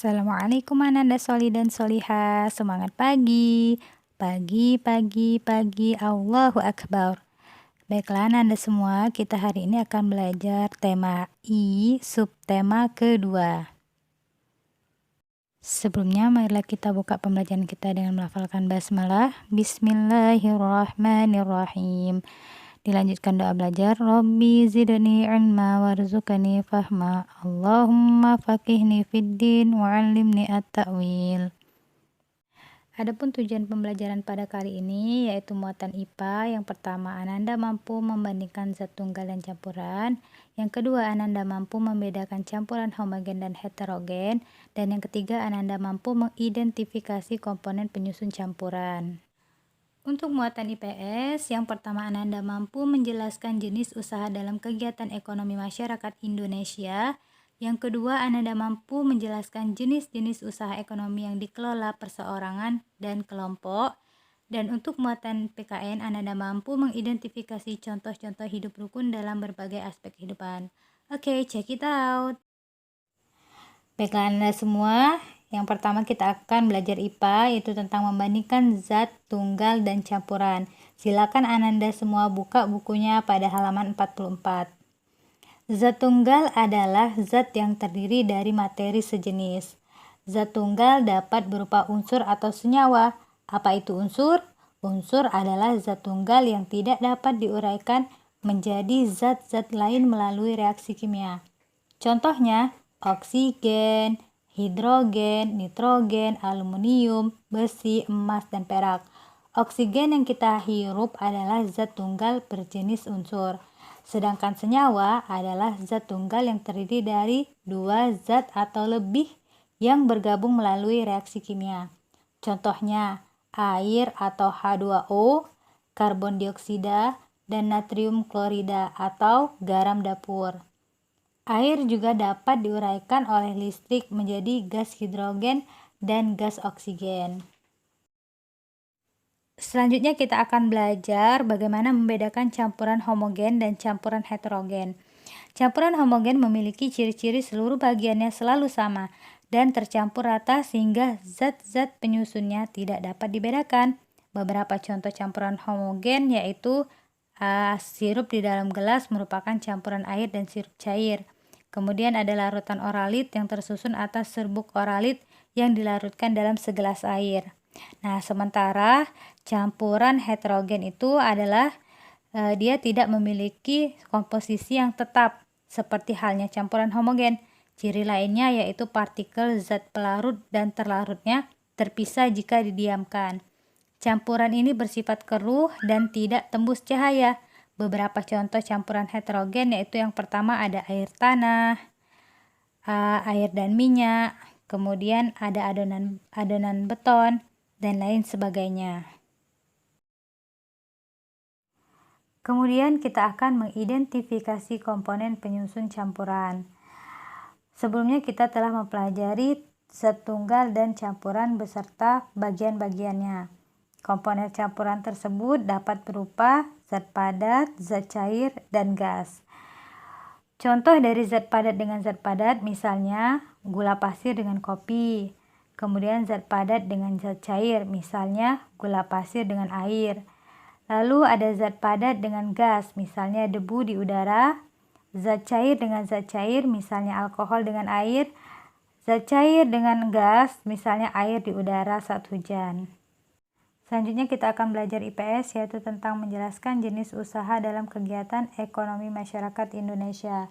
Assalamualaikum Ananda Soli dan Soliha. Semangat pagi. Pagi, pagi, pagi. Allahu Akbar. Baiklah Ananda semua, kita hari ini akan belajar tema I, subtema kedua. Sebelumnya marilah kita buka pembelajaran kita dengan melafalkan basmalah. Bismillahirrahmanirrahim. Dilanjutkan doa belajar. Rabbi zidni ilma warzuqni fahma. Allahumma faqihni fid din wa'allimni at-ta'wil. Adapun tujuan pembelajaran pada kali ini yaitu muatan IPA. Yang pertama, Ananda mampu membandingkan zat tunggal dan campuran. Yang kedua, Ananda mampu membedakan campuran homogen dan heterogen. Dan yang ketiga, Ananda mampu mengidentifikasi komponen penyusun campuran. Untuk muatan IPS, yang pertama Ananda mampu menjelaskan jenis usaha dalam kegiatan ekonomi masyarakat Indonesia. Yang kedua, Ananda mampu menjelaskan jenis-jenis usaha ekonomi yang dikelola perseorangan dan kelompok. Dan untuk muatan PKN, Ananda mampu mengidentifikasi contoh-contoh hidup rukun dalam berbagai aspek kehidupan. Oke, check it out. Baiklah Anda semua, yang pertama kita akan belajar IPA, yaitu tentang membandingkan zat, tunggal, dan campuran. Silakan Ananda semua buka bukunya pada halaman 44. Zat tunggal adalah zat yang terdiri dari materi sejenis. Zat tunggal dapat berupa unsur atau senyawa. Apa itu unsur? Unsur adalah zat tunggal yang tidak dapat diuraikan menjadi zat-zat lain melalui reaksi kimia. Contohnya, oksigen, hidrogen, nitrogen, aluminium, besi, emas, dan perak. Oksigen yang kita hirup adalah zat tunggal berjenis unsur. Sedangkan senyawa adalah zat tunggal yang terdiri dari dua zat atau lebih yang bergabung melalui reaksi kimia. Contohnya, air atau H2O, karbon dioksida, dan natrium klorida atau garam dapur. Air juga dapat diuraikan oleh listrik menjadi gas hidrogen dan gas oksigen. Selanjutnya kita akan belajar bagaimana membedakan campuran homogen dan campuran heterogen. Campuran homogen memiliki ciri-ciri seluruh bagiannya selalu sama dan tercampur rata sehingga zat-zat penyusunnya tidak dapat dibedakan. Beberapa contoh campuran homogen yaitu sirup di dalam gelas merupakan campuran air dan sirup cair. Kemudian ada larutan oralit yang tersusun atas serbuk oralit yang dilarutkan dalam segelas air. Nah, sementara campuran heterogen itu adalah dia tidak memiliki komposisi yang tetap seperti halnya campuran homogen. Ciri lainnya yaitu partikel zat pelarut dan terlarutnya terpisah jika didiamkan. Campuran ini bersifat keruh dan tidak tembus cahaya. Beberapa contoh campuran heterogen yaitu yang pertama ada air tanah, air dan minyak, kemudian ada adonan beton, dan lain sebagainya. Kemudian kita akan mengidentifikasi komponen penyusun campuran. Sebelumnya kita telah mempelajari zat tunggal dan campuran beserta bagian-bagiannya. Komponen campuran tersebut dapat berupa zat padat, zat cair, dan gas. Contoh dari zat padat dengan zat padat misalnya gula pasir dengan kopi. Kemudian zat padat dengan zat cair misalnya gula pasir dengan air. Lalu ada zat padat dengan gas misalnya debu di udara. Zat cair dengan zat cair misalnya alkohol dengan air. Zat cair dengan gas misalnya air di udara saat hujan. Selanjutnya kita akan belajar IPS yaitu tentang menjelaskan jenis usaha dalam kegiatan ekonomi masyarakat Indonesia.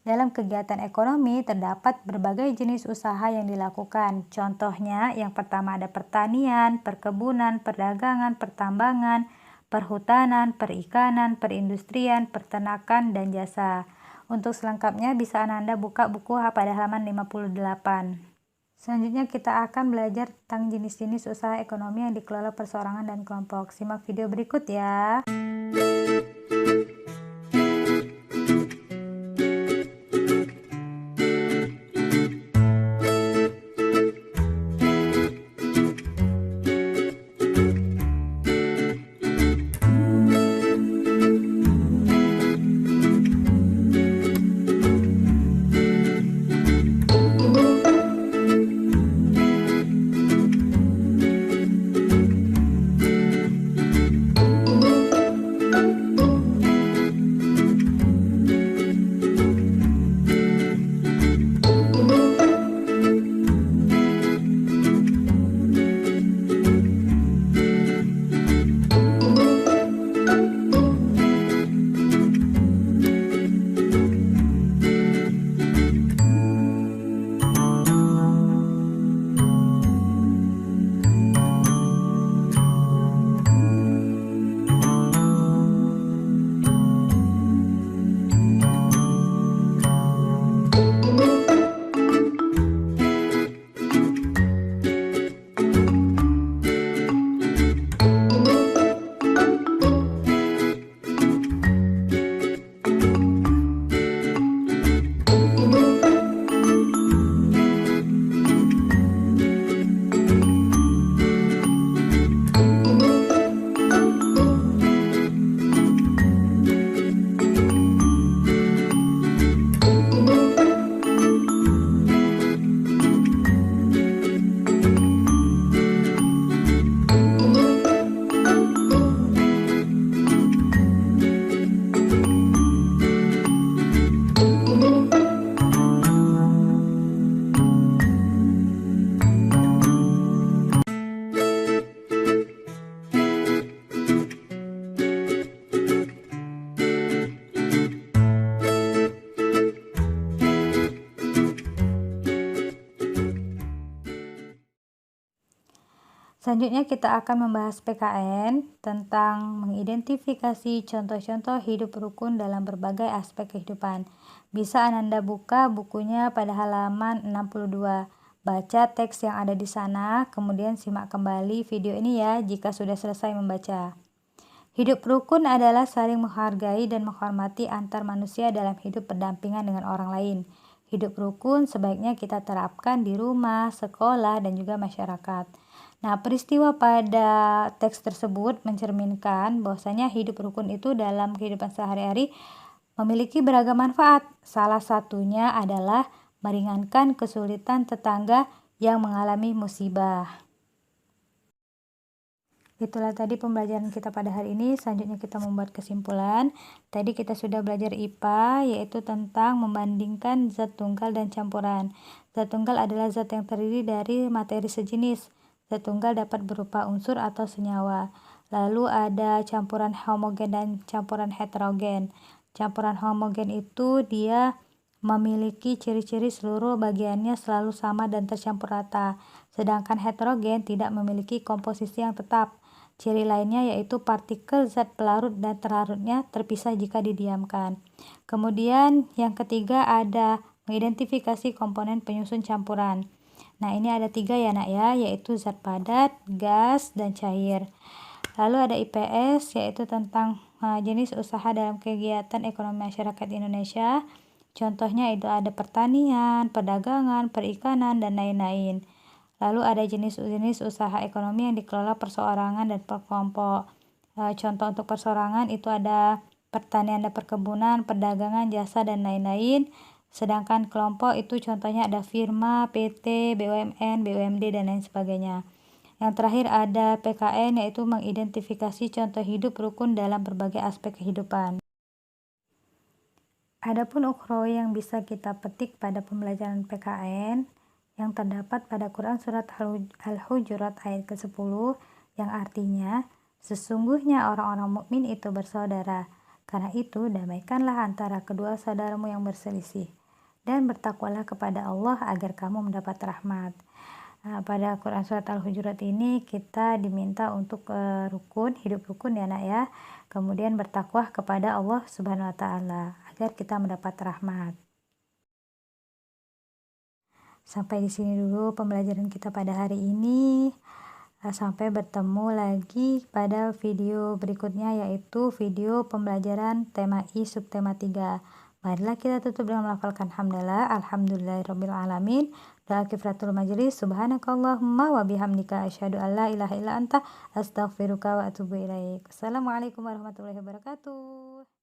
Dalam kegiatan ekonomi terdapat berbagai jenis usaha yang dilakukan. Contohnya yang pertama ada pertanian, perkebunan, perdagangan, pertambangan, perhutanan, perikanan, perindustrian, peternakan, dan jasa. Untuk selengkapnya bisa Ananda buka buku pada halaman 58. Selanjutnya kita akan belajar tentang jenis-jenis usaha ekonomi yang dikelola perseorangan dan kelompok. Simak video berikut ya. Selanjutnya kita akan membahas PKN tentang mengidentifikasi contoh-contoh hidup rukun dalam berbagai aspek kehidupan. Bisa Ananda buka bukunya pada halaman 62. Baca teks yang ada di sana, kemudian simak kembali video ini ya jika sudah selesai membaca. Hidup rukun adalah saling menghargai dan menghormati antar manusia dalam hidup berdampingan dengan orang lain. Hidup rukun sebaiknya kita terapkan di rumah, sekolah, dan juga masyarakat. Nah, peristiwa pada teks tersebut mencerminkan bahwasanya hidup rukun itu dalam kehidupan sehari-hari memiliki beragam manfaat. Salah satunya adalah meringankan kesulitan tetangga yang mengalami musibah. Itulah tadi pembelajaran kita pada hari ini. Selanjutnya kita membuat kesimpulan. Tadi kita sudah belajar IPA, yaitu tentang membandingkan zat tunggal dan campuran. Zat tunggal adalah zat yang terdiri dari materi sejenis. Zat tunggal dapat berupa unsur atau senyawa. Lalu ada campuran homogen dan campuran heterogen. Campuran homogen itu dia memiliki ciri-ciri seluruh bagiannya selalu sama dan tercampur rata. Sedangkan heterogen tidak memiliki komposisi yang tetap. Ciri lainnya yaitu partikel zat pelarut dan terlarutnya terpisah jika didiamkan. Kemudian yang ketiga ada mengidentifikasi komponen penyusun campuran. Nah, ini ada 3 ya nak ya, yaitu zat padat, gas, dan cair. Lalu ada IPS, yaitu tentang jenis usaha dalam kegiatan ekonomi masyarakat Indonesia. Contohnya itu ada pertanian, perdagangan, perikanan, dan lain-lain. Lalu ada jenis-jenis usaha ekonomi yang dikelola perseorangan dan per kelompok. Contoh untuk perseorangan itu ada pertanian dan perkebunan, perdagangan, jasa, dan lain-lain. Sedangkan kelompok itu contohnya ada firma, PT, BUMN, BUMD, dan lain sebagainya. Yang terakhir ada PKN, yaitu mengidentifikasi contoh hidup rukun dalam berbagai aspek kehidupan. Adapun ukhrawi yang bisa kita petik pada pembelajaran PKN yang terdapat pada Quran Surat Al-Hujurat ayat ke-10 yang artinya, sesungguhnya orang-orang mukmin itu bersaudara. Karena itu, damaikanlah antara kedua saudaramu yang berselisih. Dan bertakwalah kepada Allah agar kamu mendapat rahmat. Pada Quran Surat Al-Hujurat ini kita diminta untuk rukun, hidup rukun ya nak ya. Kemudian bertakwa kepada Allah Subhanahu wa Ta'ala agar kita mendapat rahmat. Sampai di sini dulu pembelajaran kita pada hari ini. Sampai bertemu lagi pada video berikutnya, yaitu video pembelajaran tema I subtema 3. Marilah kita tutup dengan melafalkan hamdalah, alhamdulillahirabbil alamin. Doa kifaratul majlis, subhanakallahumma wa bihamdika asyhadu an la ilaha illa anta astaghfiruka wa atubu ilaik. Assalamualaikum warahmatullahi wabarakatuh.